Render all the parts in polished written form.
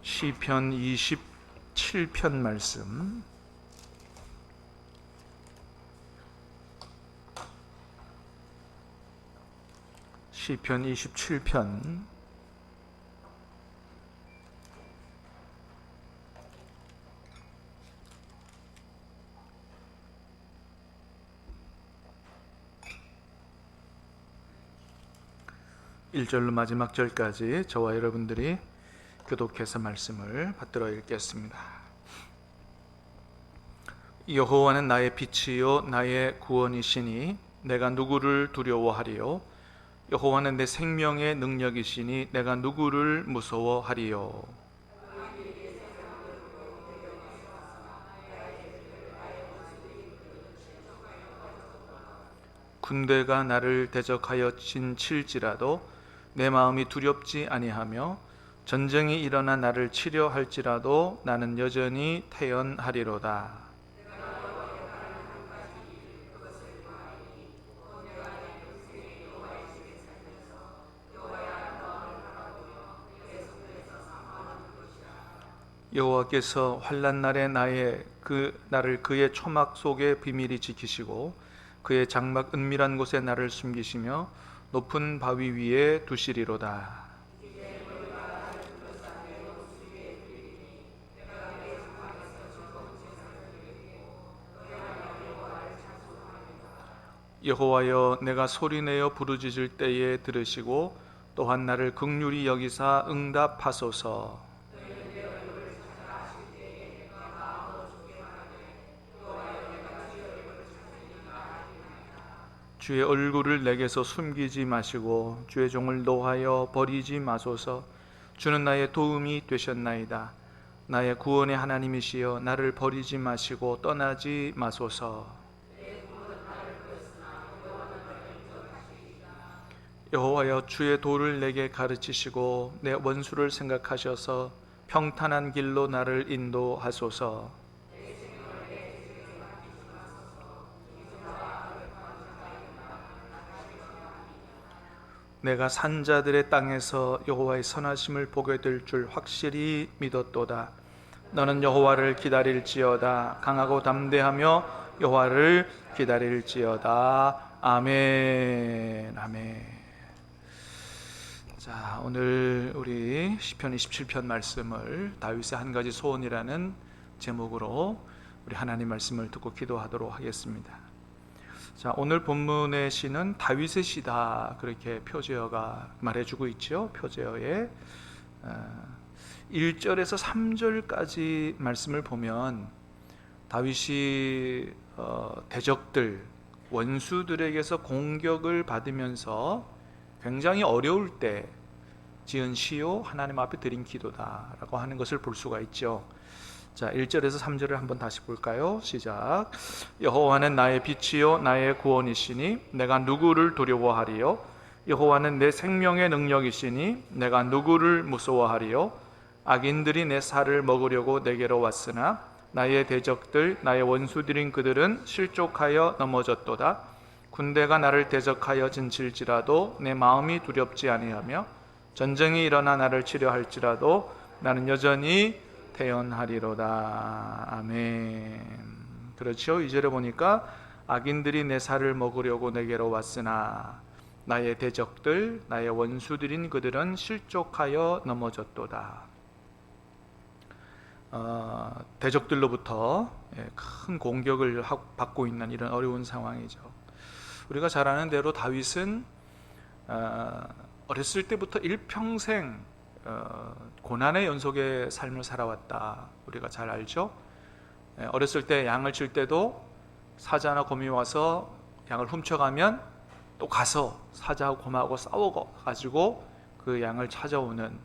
시편 27편 말씀. 시편 27편 1절로 마지막 절까지 저와 여러분들이 교독해서 말씀을 받들어 읽겠습니다. 여호와는 나의 빛이요 나의 구원이시니 내가 누구를 두려워하리요. 여호와는 내 생명의 능력이시니 내가 누구를 무서워하리요. 군대가 나를 대적하여 진칠지라도 내 마음이 두렵지 아니하며 전쟁이 일어나 나를 치려 할지라도 나는 여전히 태연하리로다. 여호와께서 환난 날에 나를 그의 초막 속에 비밀히 지키시고 그의 장막 은밀한 곳에 나를 숨기시며 높은 바위 위에 두시리로다. 여호와여, 내가 소리내어 부르짖을 때에 들으시고 또한 나를 긍휼히 여기사 응답하소서. 주의 얼굴을 내게서 숨기지 마시고 주의 종을 노하여 버리지 마소서. 주는 나의 도움이 되셨나이다. 나의 구원의 하나님이시여, 나를 버리지 마시고 떠나지 마소서. 여호와여, 주의 도를 내게 가르치시고 내 원수를 생각하셔서 평탄한 길로 나를 인도하소서. 내가 산자들의 땅에서 여호와의 선하심을 보게 될 줄 확실히 믿었도다. 너는 여호와를 기다릴지어다. 강하고 담대하며 여호와를 기다릴지어다. 아멘. 아멘. 자, 오늘 우리 시편 27편 말씀을 다윗의 한 가지 소원이라는 제목으로 우리 하나님 말씀을 듣고 기도하도록 하겠습니다. 자, 오늘 본문의 시는 다윗의 시다, 그렇게 표제어가 말해주고 있죠. 표제어에 1절에서 3절까지 말씀을 보면 다윗이 대적들, 원수들에게서 공격을 받으면서 굉장히 어려울 때 지은 시요 하나님 앞에 드린 기도다라고 하는 것을 볼 수가 있죠. 자, 1절에서 3절을 한번 다시 볼까요? 시작. 여호와는 나의 빛이요 나의 구원이시니 내가 누구를 두려워하리요. 여호와는 내 생명의 능력이시니 내가 누구를 무서워하리요. 악인들이 내 살을 먹으려고 내게로 왔으나 나의 대적들, 나의 원수들인 그들은 실족하여 넘어졌도다. 군대가 나를 대적하여 진칠지라도 내 마음이 두렵지 아니하며 전쟁이 일어나 나를 치려 할지라도 나는 여전히 태연하리로다. 아멘. 그렇죠. 2절에 보니까 악인들이 내 살을 먹으려고 내게로 왔으나 나의 대적들, 나의 원수들인 그들은 실족하여 넘어졌도다. 대적들로부터 큰 공격을 받고 있는 이런 어려운 상황이죠. 우리가 잘 아는 대로 다윗은 어렸을 때부터 일평생 고난의 연속의 삶을 살아왔다. 우리가 잘 알죠. 어렸을 때 양을 칠 때도 사자나 곰이 와서 양을 훔쳐가면 또 가서 사자하고 곰하고 싸우고 가지고 그 양을 찾아오는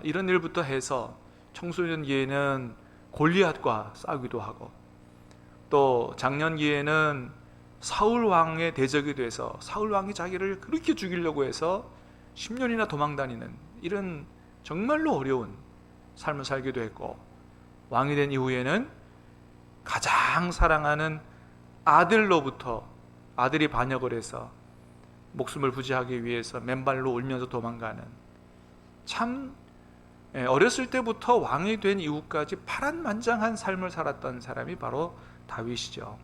이런 일부터 해서 청소년기에는 골리앗과 싸우기도 하고, 또 장년기에는 사울 왕의 대적이 돼서 사울 왕이 자기를 그렇게 죽이려고 해서 10년이나 도망다니는 이런 정말로 어려운 삶을 살기도 했고, 왕이 된 이후에는 가장 사랑하는 아들로부터 아들이 반역을 해서 목숨을 부지하기 위해서 맨발로 울면서 도망가는 참 어렸을 때부터 왕이 된 이후까지 파란만장한 삶을 살았던 사람이 바로 다윗이죠.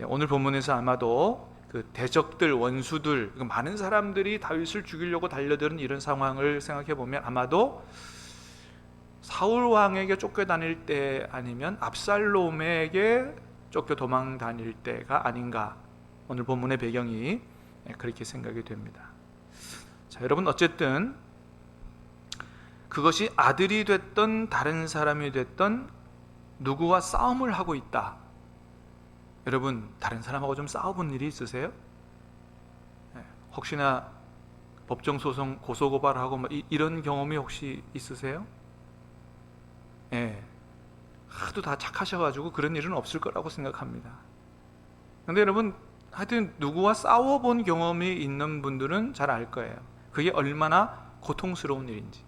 오늘 본문에서 아마도 그 대적들, 원수들, 많은 사람들이 다윗을 죽이려고 달려드는 이런 상황을 생각해 보면 아마도 사울 왕에게 쫓겨 다닐 때 아니면 압살롬에게 쫓겨 도망 다닐 때가 아닌가, 오늘 본문의 배경이 그렇게 생각이 됩니다. 자, 여러분, 어쨌든 그것이 아들이 됐던 다른 사람이 됐던 누구와 싸움을 하고 있다. 여러분, 다른 사람하고 좀 싸워본 일이 있으세요? 혹시나 법정소송 고소고발하고 이런 경험이 혹시 있으세요? 하도 다 착하셔가지고 그런 일은 없을 거라고 생각합니다. 근데 여러분, 하여튼 누구와 싸워본 경험이 있는 분들은 잘 알 거예요. 그게 얼마나 고통스러운 일인지.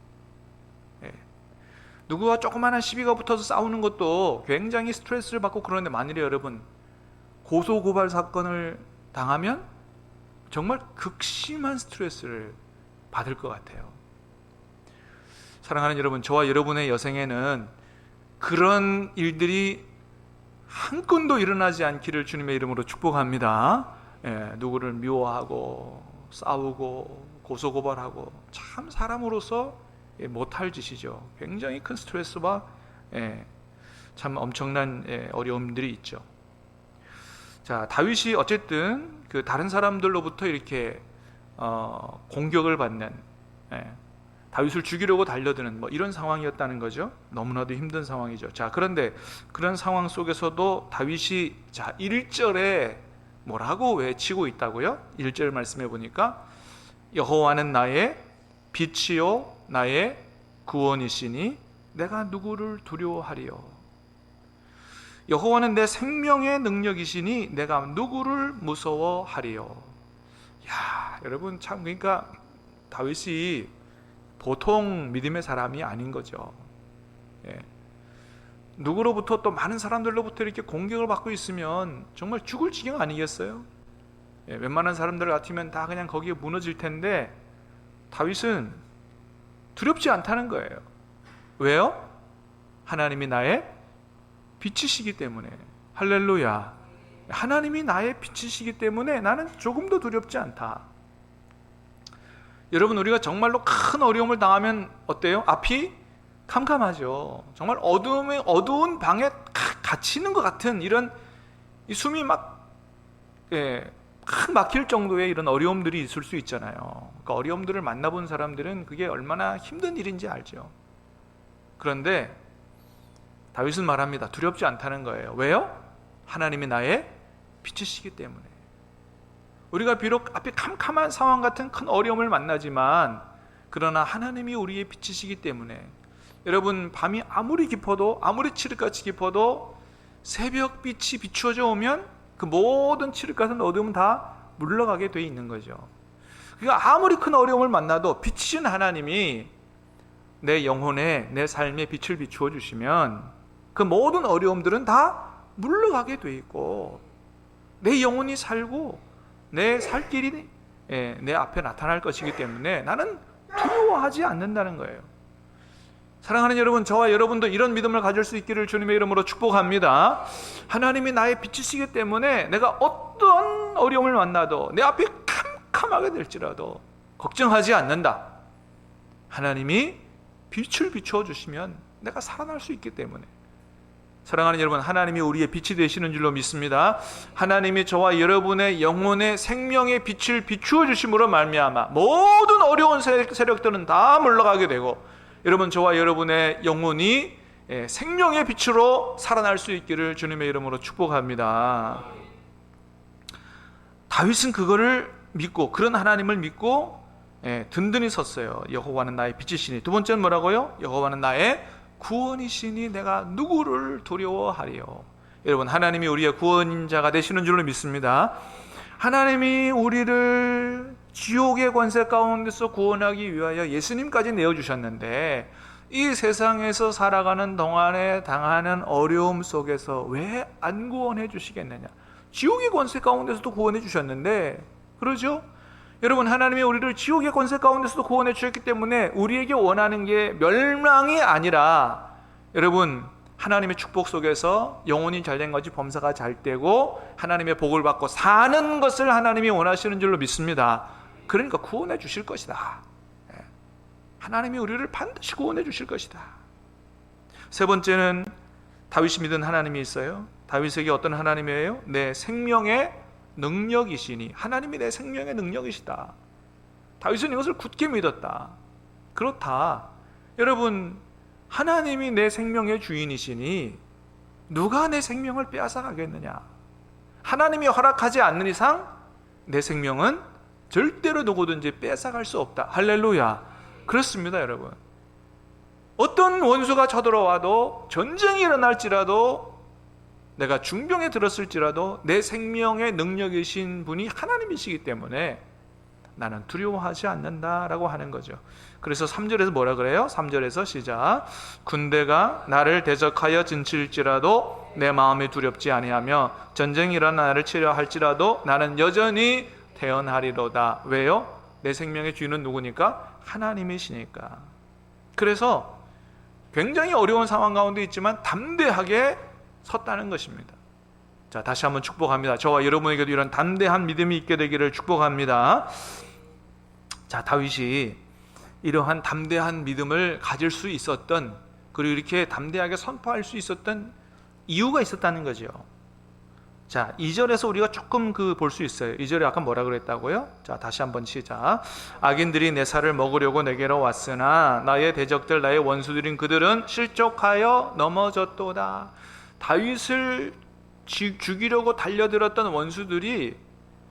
누구와 조그마한 시비가 붙어서 싸우는 것도 굉장히 스트레스를 받고 그러는데, 만일에 여러분 고소고발 사건을 당하면 정말 극심한 스트레스를 받을 것 같아요. 사랑하는 여러분, 저와 여러분의 여생에는 그런 일들이 한 건도 일어나지 않기를 주님의 이름으로 축복합니다. 누구를 미워하고 싸우고 고소고발하고, 참 사람으로서 못할 짓이죠. 굉장히 큰 스트레스와 참 엄청난 어려움들이 있죠. 자, 다윗이 어쨌든 그 다른 사람들로부터 이렇게 공격을 받는, 다윗을 죽이려고 달려드는 이런 상황이었다는 거죠. 너무나도 힘든 상황이죠. 자, 그런데 그런 상황 속에서도 다윗이 1절에 뭐라고 외치고 있다고요? 1절 말씀해 보니까 여호와는 나의 빛이요 나의 구원이시니 내가 누구를 두려워하리요. 여호와는 내 생명의 능력이시니 내가 누구를 무서워하리요. 야, 여러분, 참, 그러니까 다윗이 보통 믿음의 사람이 아닌 거죠. 누구로부터, 또 많은 사람들로부터 이렇게 공격을 받고 있으면 정말 죽을 지경 아니겠어요? 웬만한 사람들 같으면 다 그냥 거기에 무너질 텐데, 다윗은 두렵지 않다는 거예요. 왜요? 하나님이 나의 빛이시기 때문에. 할렐루야. 하나님이 나의 빛이시기 때문에 나는 조금도 두렵지 않다. 여러분, 우리가 정말로 큰 어려움을 당하면 어때요? 앞이 캄캄하죠. 정말 어두운 방에 갇히는 것 같은 이런 숨이 막 막힐 정도의 이런 어려움들이 있을 수 있잖아요. 그 어려움들을 만나본 사람들은 그게 얼마나 힘든 일인지 알죠. 그런데 다윗은 말합니다. 두렵지 않다는 거예요. 왜요? 하나님이 나의 빛이시기 때문에. 우리가 비록 앞에 캄캄한 상황 같은 큰 어려움을 만나지만, 그러나 하나님이 우리의 빛이시기 때문에, 여러분, 밤이 아무리 깊어도, 아무리 칠흑같이 깊어도 새벽빛이 비추어져 오면 그 모든 칠흑 같은 어두움은 다 물러가게 돼 있는 거죠. 그러니까 아무리 큰 어려움을 만나도 빛이신 하나님이 내 영혼에, 내 삶에 빛을 비추어 주시면 그 모든 어려움들은 다 물러가게 돼 있고, 내 영혼이 살고 내 살 길이 내 앞에 나타날 것이기 때문에 나는 두려워하지 않는다는 거예요. 사랑하는 여러분, 저와 여러분도 이런 믿음을 가질 수 있기를 주님의 이름으로 축복합니다. 하나님이 나의 빛이시기 때문에 내가 어떤 어려움을 만나도, 내 앞에 캄캄하게 될지라도 걱정하지 않는다. 하나님이 빛을 비추어 주시면 내가 살아날 수 있기 때문에. 사랑하는 여러분, 하나님이 우리의 빛이 되시는 줄로 믿습니다. 하나님이 저와 여러분의 영혼의 생명의 빛을 비추어 주심으로 말미암아 모든 어려운 세력들은 다 물러가게 되고, 여러분, 저와 여러분의 영혼이 생명의 빛으로 살아날 수 있기를 주님의 이름으로 축복합니다. 다윗은 그거를 믿고, 그런 하나님을 믿고 든든히 섰어요. 여호와는 나의 빛이시니. 두 번째는 뭐라고요? 여호와는 나의 구원이시니 내가 누구를 두려워하리요. 여러분, 하나님이 우리의 구원자가 되시는 줄로 믿습니다. 하나님이 우리를 지옥의 권세 가운데서 구원하기 위하여 예수님까지 내어주셨는데, 이 세상에서 살아가는 동안에 당하는 어려움 속에서 왜 안 구원해 주시겠느냐? 지옥의 권세 가운데서도 구원해 주셨는데, 그러죠? 여러분, 하나님이 우리를 지옥의 권세 가운데서도 구원해 주셨기 때문에 우리에게 원하는 게 멸망이 아니라, 여러분, 하나님의 축복 속에서 영혼이 잘된 거지 범사가 잘 되고 하나님의 복을 받고 사는 것을 하나님이 원하시는 줄로 믿습니다. 그러니까 구원해 주실 것이다. 하나님이 우리를 반드시 구원해 주실 것이다. 세 번째는 다윗이 믿은 하나님이 있어요. 다윗에게 어떤 하나님이에요? 내 생명의 능력이시니, 하나님이 내 생명의 능력이시다. 다윗은 이것을 굳게 믿었다. 그렇다. 여러분, 하나님이 내 생명의 주인이시니 누가 내 생명을 빼앗아 가겠느냐? 하나님이 허락하지 않는 이상 내 생명은 절대로 누구든지 빼앗아갈 수 없다. 할렐루야. 그렇습니다, 여러분. 어떤 원수가 쳐들어와도, 전쟁이 일어날지라도, 내가 중병에 들었을지라도 내 생명의 능력이신 분이 하나님이시기 때문에 나는 두려워하지 않는다라고 하는 거죠. 그래서 3절에서 뭐라 그래요? 3절에서 시작. 군대가 나를 대적하여 진칠지라도 내 마음이 두렵지 아니하며 전쟁이 일어나 나를 치려 할지라도 나는 여전히 태어나리로다. 왜요? 내 생명의 주인은 누구니까? 하나님이시니까. 그래서 굉장히 어려운 상황 가운데 있지만 담대하게 섰다는 것입니다. 자, 다시 한번 축복합니다. 저와 여러분에게도 이런 담대한 믿음이 있게 되기를 축복합니다. 자, 다윗이 이러한 담대한 믿음을 가질 수 있었던, 그리고 이렇게 담대하게 선포할 수 있었던 이유가 있었다는 거죠. 자, 2절에서 우리가 조금 볼 수 있어요. 2절에 아까 뭐라 그랬다고요? 자, 다시 한번 시작. 악인들이 내 살을 먹으려고 내게로 왔으나 나의 대적들, 나의 원수들인 그들은 실족하여 넘어졌도다. 다윗을 죽이려고 달려들었던 원수들이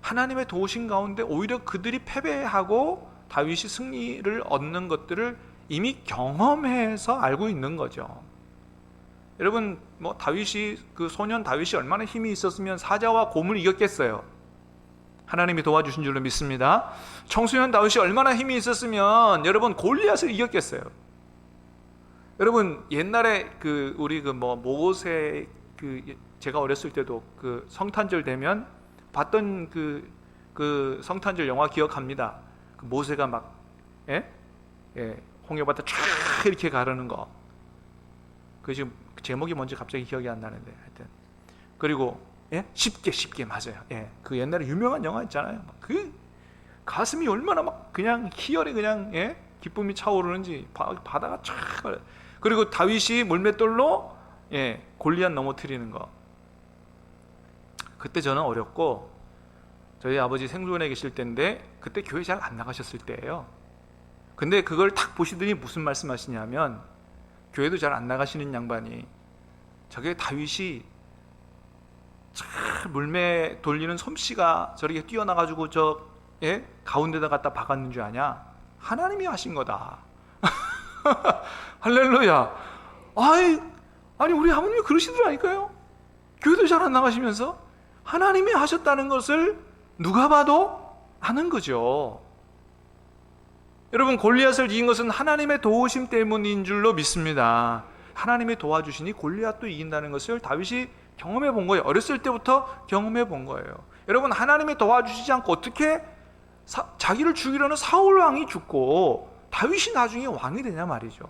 하나님의 도우심 가운데 오히려 그들이 패배하고 다윗이 승리를 얻는 것들을 이미 경험해서 알고 있는 거죠. 여러분, 다윗이, 그 소년 다윗이 얼마나 힘이 있었으면 사자와 곰을 이겼겠어요. 하나님이 도와주신 줄로 믿습니다. 청소년 다윗이 얼마나 힘이 있었으면 여러분 골리앗을 이겼겠어요. 여러분, 옛날에 우리 모세, 제가 어렸을 때도 성탄절 되면 봤던 성탄절 영화 기억합니다. 모세가 막 홍해바다 쫙 이렇게 가르는 거. 지금 제목이 뭔지 갑자기 기억이 안 나는데, 하여튼. 그리고 쉽게 맞아요. 그 옛날에 유명한 영화 있잖아요. 그 가슴이 얼마나 막 그냥 희열이 그냥 기쁨이 차오르는지 바다가 쫙. 그리고 다윗이 물맷돌로 골리앗 넘어뜨리는 거. 그때 저는 어렸고 저희 아버지 생존에 계실 때인데 그때 교회 잘 안 나가셨을 때예요. 근데 그걸 딱 보시더니 무슨 말씀하시냐면, 교회도 잘 안 나가시는 양반이 저게 다윗이 물매 돌리는 솜씨가 저렇게 뛰어나가지고 가운데다 갖다 박았는 줄 아냐? 하나님이 하신 거다. 할렐루야. 아니 우리 아버님이 그러시더라니까요. 교회도 잘 안 나가시면서 하나님이 하셨다는 것을 누가 봐도 아는 거죠. 여러분, 골리앗을 이긴 것은 하나님의 도우심 때문인 줄로 믿습니다. 하나님이 도와주시니 골리앗도 이긴다는 것을 다윗이 경험해 본 거예요. 어렸을 때부터 경험해 본 거예요. 여러분, 하나님이 도와주시지 않고 어떻게 자기를 죽이려는 사울 왕이 죽고 다윗이 나중에 왕이 되냐 말이죠.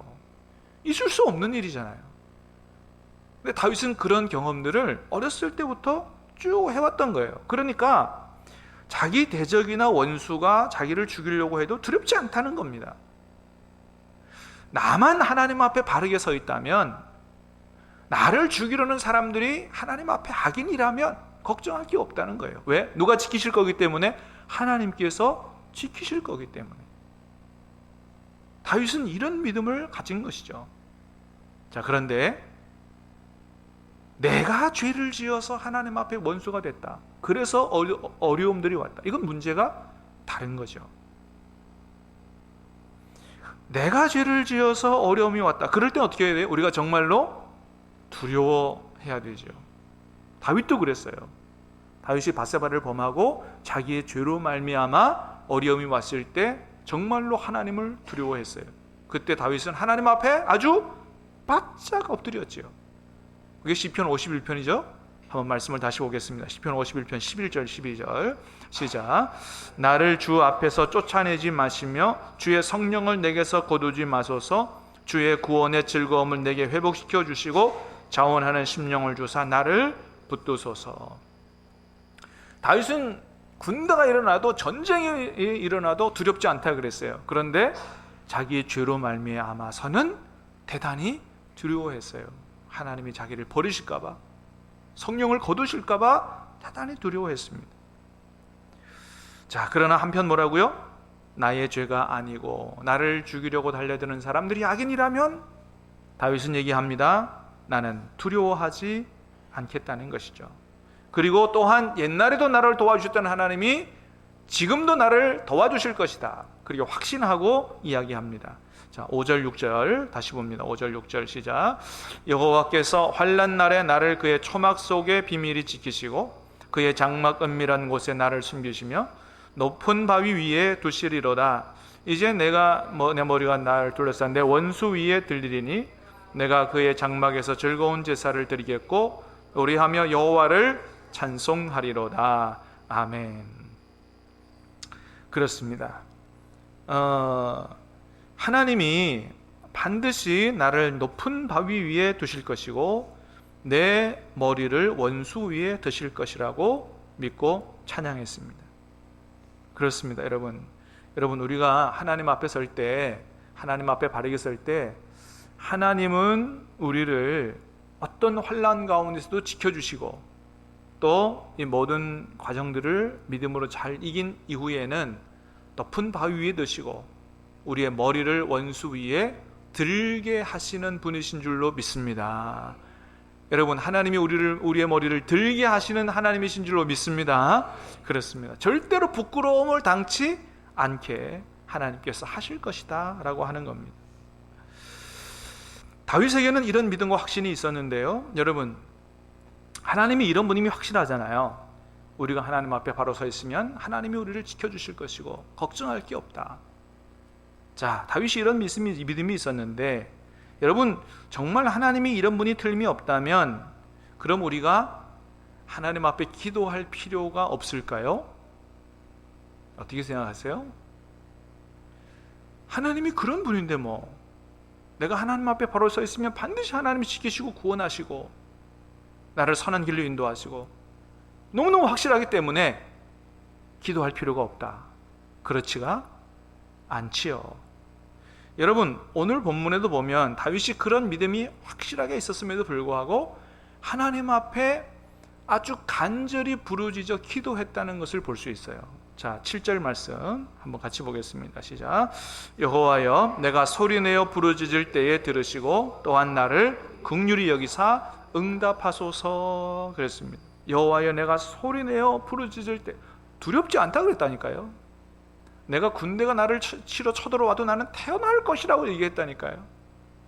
있을 수 없는 일이잖아요. 근데 다윗은 그런 경험들을 어렸을 때부터 쭉 해왔던 거예요. 그러니까 자기 대적이나 원수가 자기를 죽이려고 해도 두렵지 않다는 겁니다. 나만 하나님 앞에 바르게 서 있다면, 나를 죽이려는 사람들이 하나님 앞에 악인이라면 걱정할 게 없다는 거예요. 왜? 누가 지키실 거기 때문에? 하나님께서 지키실 거기 때문에. 다윗은 이런 믿음을 가진 것이죠. 자, 그런데 내가 죄를 지어서 하나님 앞에 원수가 됐다. 그래서 어려움들이 왔다. 이건 문제가 다른 거죠. 내가 죄를 지어서 어려움이 왔다. 그럴 땐 어떻게 해야 돼요? 우리가 정말로 두려워해야 되죠. 다윗도 그랬어요. 다윗이 밧세바를 범하고 자기의 죄로 말미암아 어려움이 왔을 때 정말로 하나님을 두려워했어요. 그때 다윗은 하나님 앞에 아주 바짝 엎드렸지요. 그게 시편 51편이죠. 한번 말씀을 다시 보겠습니다. 시편 51편 11절 12절 시작. 나를 주 앞에서 쫓아내지 마시며 주의 성령을 내게서 거두지 마소서. 주의 구원의 즐거움을 내게 회복시켜 주시고 자원하는 심령을 주사 나를 붙드소서. 다윗은 군대가 일어나도 전쟁이 일어나도 두렵지 않다 그랬어요. 그런데 자기의 죄로 말미암아서는 대단히 두려워했어요. 하나님이 자기를 버리실까 봐, 성령을 거두실까 봐 대단히 두려워했습니다. 자, 그러나 한편 뭐라고요? 나의 죄가 아니고 나를 죽이려고 달려드는 사람들이 악인이라면 다윗은 얘기합니다. 나는 두려워하지 않겠다는 것이죠. 그리고 또한 옛날에도 나를 도와주셨던 하나님이 지금도 나를 도와주실 것이다. 그리고 확신하고 이야기합니다. 자, 5절 6절 다시 봅니다. 5절 6절 시작. 여호와께서 환난 날에 나를 그의 초막 속에 비밀히 지키시고 그의 장막 은밀한 곳에 나를 숨기시며 높은 바위 위에 두시리로다. 이제 내가 내 머리가 나를 둘러싼 내 원수 위에 들리리니 내가 그의 장막에서 즐거운 제사를 드리겠고 노래하며 여호와를 찬송하리로다. 아멘. 그렇습니다. 하나님이 반드시 나를 높은 바위 위에 두실 것이고 내 머리를 원수 위에 드실 것이라고 믿고 찬양했습니다. 그렇습니다. 여러분 우리가 하나님 앞에 설 때, 하나님 앞에 바르게 설 때 하나님은 우리를 어떤 환난 가운데서도 지켜주시고 또 이 모든 과정들을 믿음으로 잘 이긴 이후에는 높은 바위 위에 드시고 우리의 머리를 원수 위에 들게 하시는 분이신 줄로 믿습니다. 여러분, 하나님이 우리의 머리를 들게 하시는 하나님이신 줄로 믿습니다. 그렇습니다. 절대로 부끄러움을 당치 않게 하나님께서 하실 것이다 라고 하는 겁니다. 다윗에게는 이런 믿음과 확신이 있었는데요, 여러분, 하나님이 이런 분임이 확실하잖아요. 우리가 하나님 앞에 바로 서 있으면 하나님이 우리를 지켜주실 것이고 걱정할 게 없다. 자, 다윗이 이런 믿음이 있었는데, 여러분, 정말 하나님이 이런 분이 틀림이 없다면 그럼 우리가 하나님 앞에 기도할 필요가 없을까요? 어떻게 생각하세요? 하나님이 그런 분인데 뭐 내가 하나님 앞에 바로 서 있으면 반드시 하나님이 지키시고 구원하시고 나를 선한 길로 인도하시고 너무너무 확실하기 때문에 기도할 필요가 없다. 그렇지가 않지요. 여러분, 오늘 본문에도 보면 다윗이 그런 믿음이 확실하게 있었음에도 불구하고 하나님 앞에 아주 간절히 부르짖어 기도했다는 것을 볼 수 있어요. 자, 7절 말씀 한번 같이 보겠습니다. 시작. 여호와여, 내가 소리내어 부르짖을 때에 들으시고 또한 나를 긍휼히 여기사 응답하소서. 그랬습니다. 여호와여, 내가 소리내어 부르짖을 때 두렵지 않다 그랬다니까요. 내가 군대가 나를 치러 쳐들어와도 나는 태어날 것이라고 얘기했다니까요.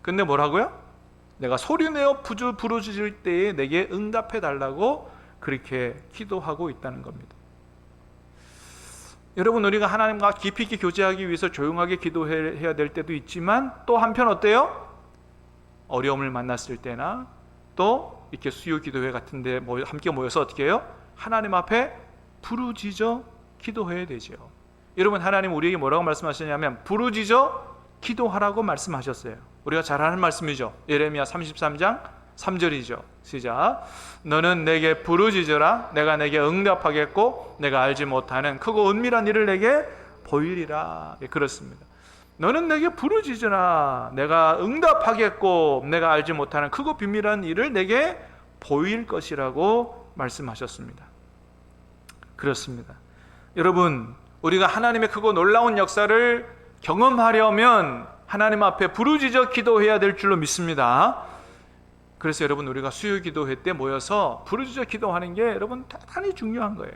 근데 뭐라고요? 내가 소리내어 부르짖을 때에 내게 응답해 달라고 그렇게 기도하고 있다는 겁니다. 여러분, 우리가 하나님과 깊이 있게 교제하기 위해서 조용하게 기도해야 될 때도 있지만 또 한편 어때요? 어려움을 만났을 때나 또 이렇게 수요 기도회 같은 데 함께 모여서 어떻게 해요? 하나님 앞에 부르짖어 기도해야 되죠. 여러분, 하나님 우리에게 뭐라고 말씀하셨냐면 부르짖어 기도하라고 말씀하셨어요. 우리가 잘 아는 말씀이죠. 예레미야 33장 3절이죠. 시작. 너는 내게 부르짖으라. 내가 내게 응답하겠고 내가 알지 못하는 크고 은밀한 일을 내게 보이리라. 예, 그렇습니다. 너는 내게 부르짖으라. 내가 응답하겠고 내가 알지 못하는 크고 비밀한 일을 내게 보일 것이라고 말씀하셨습니다. 그렇습니다. 여러분, 우리가 하나님의 크고 놀라운 역사를 경험하려면 하나님 앞에 부르짖어 기도해야 될 줄로 믿습니다. 그래서 여러분, 우리가 수요 기도회 때 모여서 부르짖어 기도하는 게 여러분 대단히 중요한 거예요.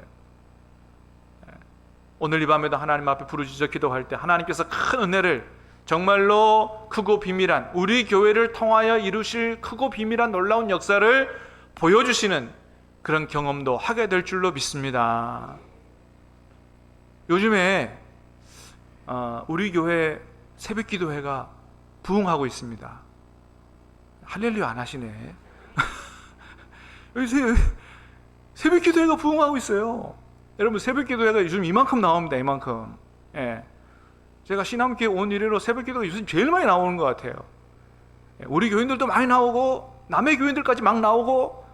오늘 이 밤에도 하나님 앞에 부르짖어 기도할 때 하나님께서 큰 은혜를, 정말로 크고 비밀한, 우리 교회를 통하여 이루실 크고 비밀한 놀라운 역사를 보여주시는 그런 경험도 하게 될 줄로 믿습니다. 요즘에 우리 교회 새벽 기도회가 부흥하고 있습니다. 할렐루야 안 하시네. 새벽 기도회가 부흥하고 있어요. 여러분, 새벽 기도회가 요즘 이만큼 나옵니다. 이만큼. 예. 제가 신함교회 온 이래로 새벽 기도가 요즘 제일 많이 나오는 것 같아요. 예. 우리 교인들도 많이 나오고 남의 교인들까지 막 나오고,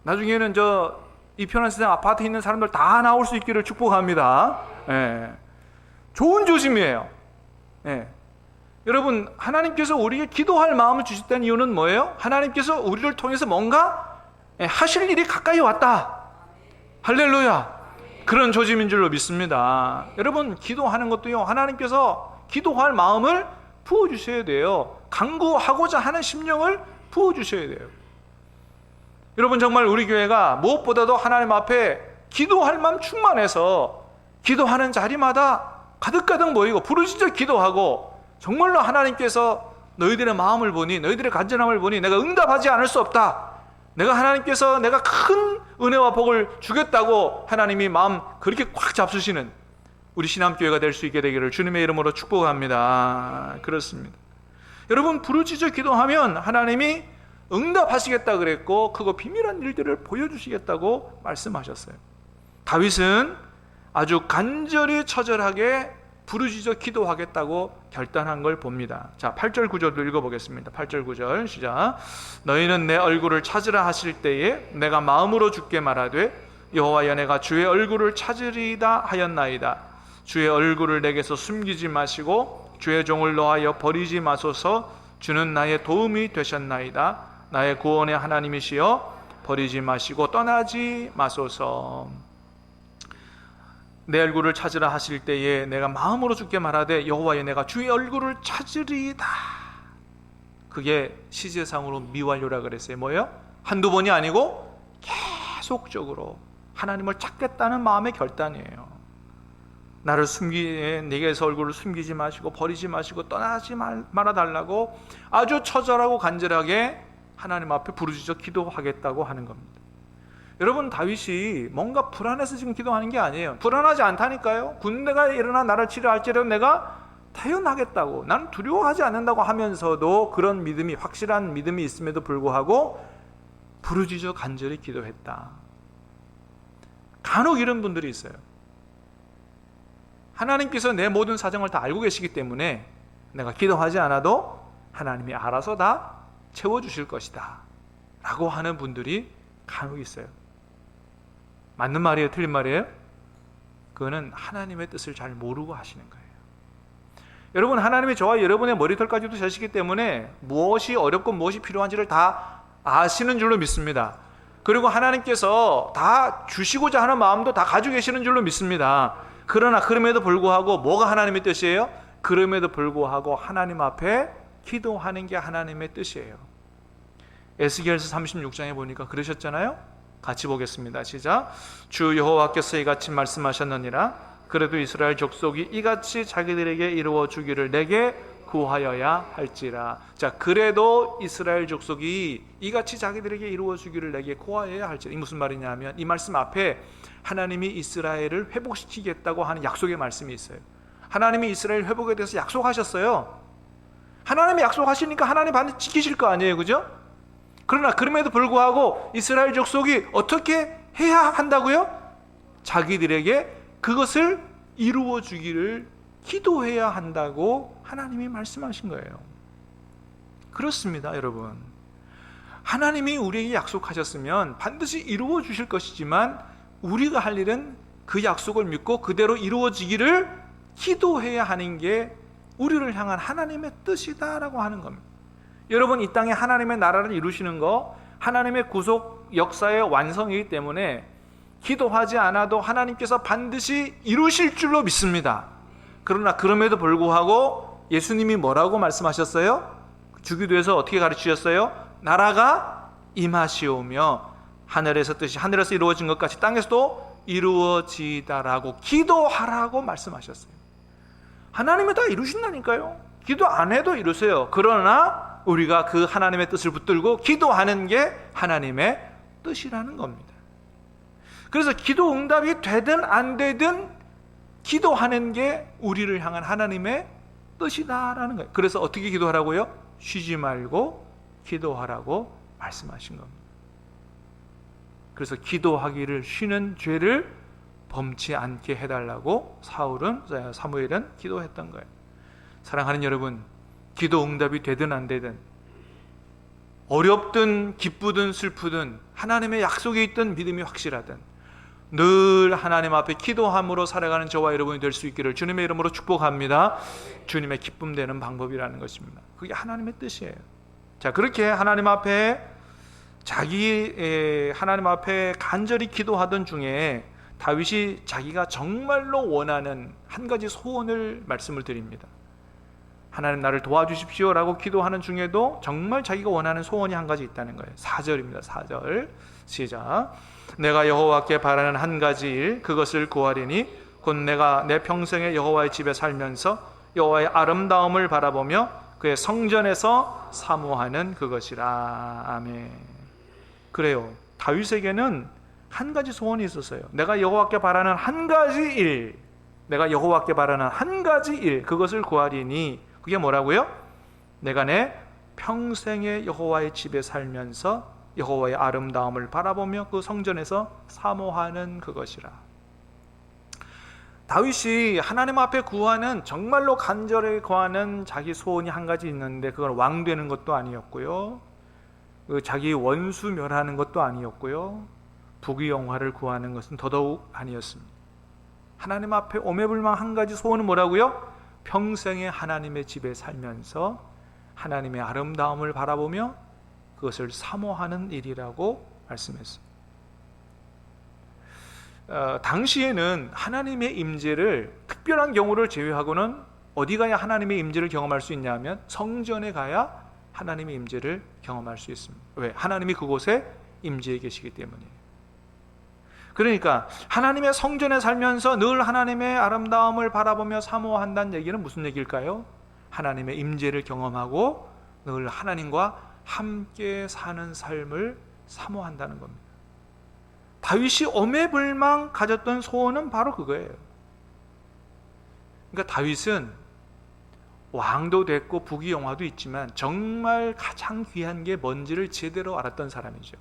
나중에는 이 편한 세상 아파트에 있는 사람들 다 나올 수 있기를 축복합니다. 예. 좋은 조짐이에요. 예. 여러분, 하나님께서 우리에게 기도할 마음을 주셨다는 이유는 뭐예요? 하나님께서 우리를 통해서 뭔가 하실 일이 가까이 왔다. 할렐루야. 그런 조짐인 줄로 믿습니다. 여러분, 기도하는 것도요, 하나님께서 기도할 마음을 부어주셔야 돼요. 간구하고자 하는 심령을 부어주셔야 돼요. 여러분, 정말 우리 교회가 무엇보다도 하나님 앞에 기도할 마음 충만해서 기도하는 자리마다 가득가득 모이고 부르짖어 기도하고, 정말로 하나님께서 너희들의 마음을 보니, 너희들의 간절함을 보니 내가 응답하지 않을 수 없다. 내가 하나님께서 내가 큰 은혜와 복을 주겠다고 하나님이 마음 그렇게 꽉 잡수시는 우리 신함교회가 될 수 있게 되기를 주님의 이름으로 축복합니다. 그렇습니다. 여러분, 부르짖어 기도하면 하나님이 응답하시겠다 그랬고, 그거 비밀한 일들을 보여주시겠다고 말씀하셨어요. 다윗은 아주 간절히 처절하게 부르짖어 기도하겠다고 결단한 걸 봅니다. 자, 8절 9절도 읽어보겠습니다. 8절 9절 시작. 너희는 내 얼굴을 찾으라 하실 때에 내가 마음으로 주께 말하되 여호와여, 내가 주의 얼굴을 찾으리다 하였나이다. 주의 얼굴을 내게서 숨기지 마시고 주의 종을 노하여 버리지 마소서. 주는 나의 도움이 되셨나이다. 나의 구원의 하나님이시여 버리지 마시고 떠나지 마소서. 내 얼굴을 찾으라 하실 때에 내가 마음으로 주께 말하되 여호와여, 내가 주의 얼굴을 찾으리이다. 그게 시제상으로 미완료라 그랬어요. 뭐예요? 한두 번이 아니고 계속적으로 하나님을 찾겠다는 마음의 결단이에요. 나를 내게서 얼굴을 숨기지 마시고 버리지 마시고 떠나지 말아달라고 아주 처절하고 간절하게 하나님 앞에 부르짖어 기도하겠다고 하는 겁니다. 여러분, 다윗이 뭔가 불안해서 지금 기도하는 게 아니에요. 불안하지 않다니까요. 군대가 일어나 나를 치려 할지라도 내가 태어나겠다고, 나는 두려워하지 않는다고 하면서도 그런 믿음이, 확실한 믿음이 있음에도 불구하고 부르짖어 간절히 기도했다. 간혹 이런 분들이 있어요. 하나님께서 내 모든 사정을 다 알고 계시기 때문에 내가 기도하지 않아도 하나님이 알아서 다 채워주실 것이다 라고 하는 분들이 간혹 있어요. 맞는 말이에요? 틀린 말이에요? 그거는 하나님의 뜻을 잘 모르고 하시는 거예요. 여러분, 하나님이 저와 여러분의 머리털까지도 재시기 때문에 무엇이 어렵고 무엇이 필요한지를 다 아시는 줄로 믿습니다. 그리고 하나님께서 다 주시고자 하는 마음도 다 가지고 계시는 줄로 믿습니다. 그러나 그럼에도 불구하고 뭐가 하나님의 뜻이에요? 그럼에도 불구하고 하나님 앞에 기도하는 게 하나님의 뜻이에요. 에스겔서 36장에 보니까 그러셨잖아요. 같이 보겠습니다. 시작. 주 여호와께서 이같이 말씀하셨느니라. 그래도 이스라엘 족속이 이같이 자기들에게 이루어 주기를 내게 구하여야 할지라. 자, 그래도 이스라엘 족속이 이같이 자기들에게 이루어 주기를 내게 구하여야 할지라. 이 무슨 말이냐면, 이 말씀 앞에 하나님이 이스라엘을 회복시키겠다고 하는 약속의 말씀이 있어요. 하나님이 이스라엘 회복에 대해서 약속하셨어요. 하나님이 약속하시니까 하나님 반드시 지키실 거 아니에요, 그죠? 그러나 그럼에도 불구하고 이스라엘 족속이 어떻게 해야 한다고요? 자기들에게 그것을 이루어 주기를 기도해야 한다고 하나님이 말씀하신 거예요. 그렇습니다, 여러분. 하나님이 우리에게 약속하셨으면 반드시 이루어 주실 것이지만 우리가 할 일은 그 약속을 믿고 그대로 이루어지기를 기도해야 하는 게 우리를 향한 하나님의 뜻이다라고 하는 겁니다. 여러분, 이 땅에 하나님의 나라를 이루시는 거, 하나님의 구속 역사의 완성이기 때문에 기도하지 않아도 하나님께서 반드시 이루실 줄로 믿습니다. 그러나 그럼에도 불구하고 예수님이 뭐라고 말씀하셨어요? 주기도에서 어떻게 가르치셨어요? 나라가 임하시오며 하늘에서 뜻이 하늘에서 이루어진 것 같이 땅에서도 이루어지다라고 기도하라고 말씀하셨어요. 하나님이 다 이루신다니까요. 기도 안 해도 이루세요. 그러나 우리가 그 하나님의 뜻을 붙들고 기도하는 게 하나님의 뜻이라는 겁니다. 그래서 기도 응답이 되든 안 되든 기도하는 게 우리를 향한 하나님의 뜻이다라는 거예요. 그래서 어떻게 기도하라고요? 쉬지 말고 기도하라고 말씀하신 겁니다. 그래서 기도하기를 쉬는 죄를 범치 않게 해달라고 사무엘은 기도했던 거예요. 사랑하는 여러분, 기도 응답이 되든 안 되든, 어렵든 기쁘든 슬프든, 하나님의 약속이 있든 믿음이 확실하든, 늘 하나님 앞에 기도함으로 살아가는 저와 여러분이 될 수 있기를 주님의 이름으로 축복합니다. 주님의 기쁨 되는 방법이라는 것입니다. 그게 하나님의 뜻이에요. 자, 그렇게 하나님 앞에 하나님 앞에 간절히 기도하던 중에 다윗이 자기가 정말로 원하는 한 가지 소원을 말씀을 드립니다. 하나님 나를 도와주십시오 라고 기도하는 중에도 정말 자기가 원하는 소원이 한 가지 있다는 거예요. 4절입니다. 4절 시작. 내가 여호와께 바라는 한 가지 일, 그것을 구하리니 곧 내가 내 평생에 여호와의 집에 살면서 여호와의 아름다움을 바라보며 그의 성전에서 사모하는 그것이라. 아멘. 그래요, 다윗에게는 한 가지 소원이 있었어요. 내가 여호와께 바라는 한 가지 일, 그것을 구하리니, 그게 뭐라고요? 내가 내 평생에 여호와의 집에 살면서 여호와의 아름다움을 바라보며 그 성전에서 사모하는 그것이라. 다윗이 하나님 앞에 구하는, 정말로 간절히 구하는 자기 소원이 한 가지 있는데, 그건 왕 되는 것도 아니었고요, 자기 원수 멸하는 것도 아니었고요, 부귀영화를 구하는 것은 더더욱 아니었습니다. 하나님 앞에 오매불망 한 가지 소원은 뭐라고요? 평생에 하나님의 집에 살면서 하나님의 아름다움을 바라보며 그것을 사모하는 일이라고 말씀했어요. 당시에는 하나님의 임재를, 특별한 경우를 제외하고는 어디 가야 하나님의 임재를 경험할 수 있냐 하면 성전에 가야 하나님의 임재를 경험할 수 있습니다. 왜? 하나님이 그곳에 임재해 계시기 때문이에요. 그러니까 하나님의 성전에 살면서 늘 하나님의 아름다움을 바라보며 사모한다는 얘기는 무슨 얘기일까요? 하나님의 임재를 경험하고 늘 하나님과 함께 사는 삶을 사모한다는 겁니다. 다윗이 오매불망 가졌던 소원은 바로 그거예요. 그러니까 다윗은 왕도 됐고 부귀영화도 있지만 정말 가장 귀한 게 뭔지를 제대로 알았던 사람이죠.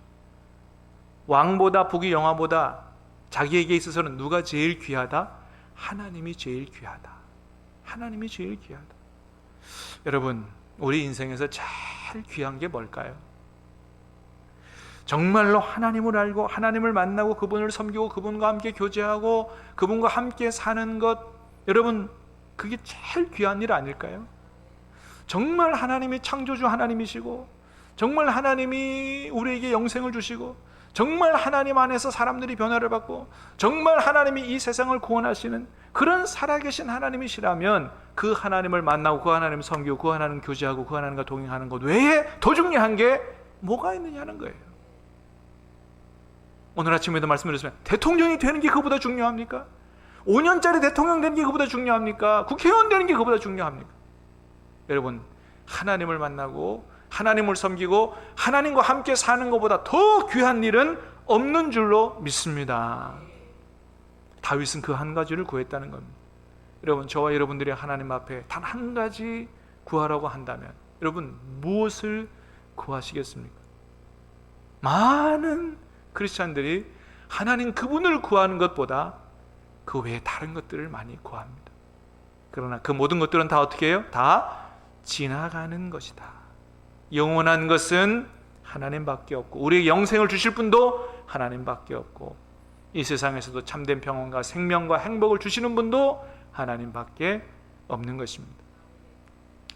왕보다 부귀영화보다 자기에게 있어서는 누가 제일 귀하다? 하나님이 제일 귀하다. 하나님이 제일 귀하다. 여러분, 우리 인생에서 제일 귀한 게 뭘까요? 정말로 하나님을 알고 하나님을 만나고 그분을 섬기고 그분과 함께 교제하고 그분과 함께 사는 것, 여러분, 그게 제일 귀한 일 아닐까요? 정말 하나님이 창조주 하나님이시고, 정말 하나님이 우리에게 영생을 주시고, 정말 하나님 안에서 사람들이 변화를 받고, 정말 하나님이 이 세상을 구원하시는 그런 살아계신 하나님이시라면 그 하나님을 만나고 그 하나님을 섬기고 그 하나님 교제하고 그 하나님과 동행하는 것 외에 더 중요한 게 뭐가 있느냐는 거예요. 오늘 아침에도 말씀드렸지만 대통령이 되는 게 그보다 중요합니까? 5년짜리 대통령 되는 게 그보다 중요합니까? 국회의원 되는 게 그보다 중요합니까? 여러분, 하나님을 만나고 하나님을 섬기고 하나님과 함께 사는 것보다 더 귀한 일은 없는 줄로 믿습니다. 다윗은 그 한 가지를 구했다는 겁니다. 여러분, 저와 여러분들이 하나님 앞에 단 한 가지 구하라고 한다면 여러분 무엇을 구하시겠습니까? 많은 크리스찬들이 하나님 그분을 구하는 것보다 그 외에 다른 것들을 많이 구합니다. 그러나 그 모든 것들은 다 어떻게 해요? 다 지나가는 것이다. 영원한 것은 하나님밖에 없고 우리의 영생을 주실 분도 하나님밖에 없고 이 세상에서도 참된 평안과 생명과 행복을 주시는 분도 하나님밖에 없는 것입니다.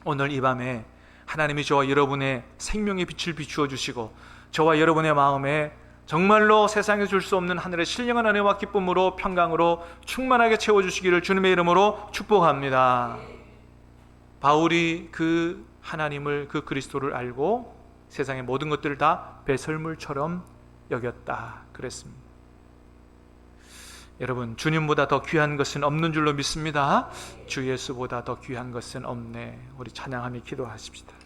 오늘 이 밤에 하나님이 저와 여러분의 생명의 빛을 비추어 주시고 저와 여러분의 마음에 정말로 세상에 줄 수 없는 하늘의 신령한 은혜와 기쁨으로 평강으로 충만하게 채워주시기를 주님의 이름으로 축복합니다. 바울이 그 하나님을, 그 그리스도를 알고 세상의 모든 것들을 다 배설물처럼 여겼다 그랬습니다. 여러분, 주님보다 더 귀한 것은 없는 줄로 믿습니다. 주 예수보다 더 귀한 것은 없네. 우리 찬양하며 기도하십시다.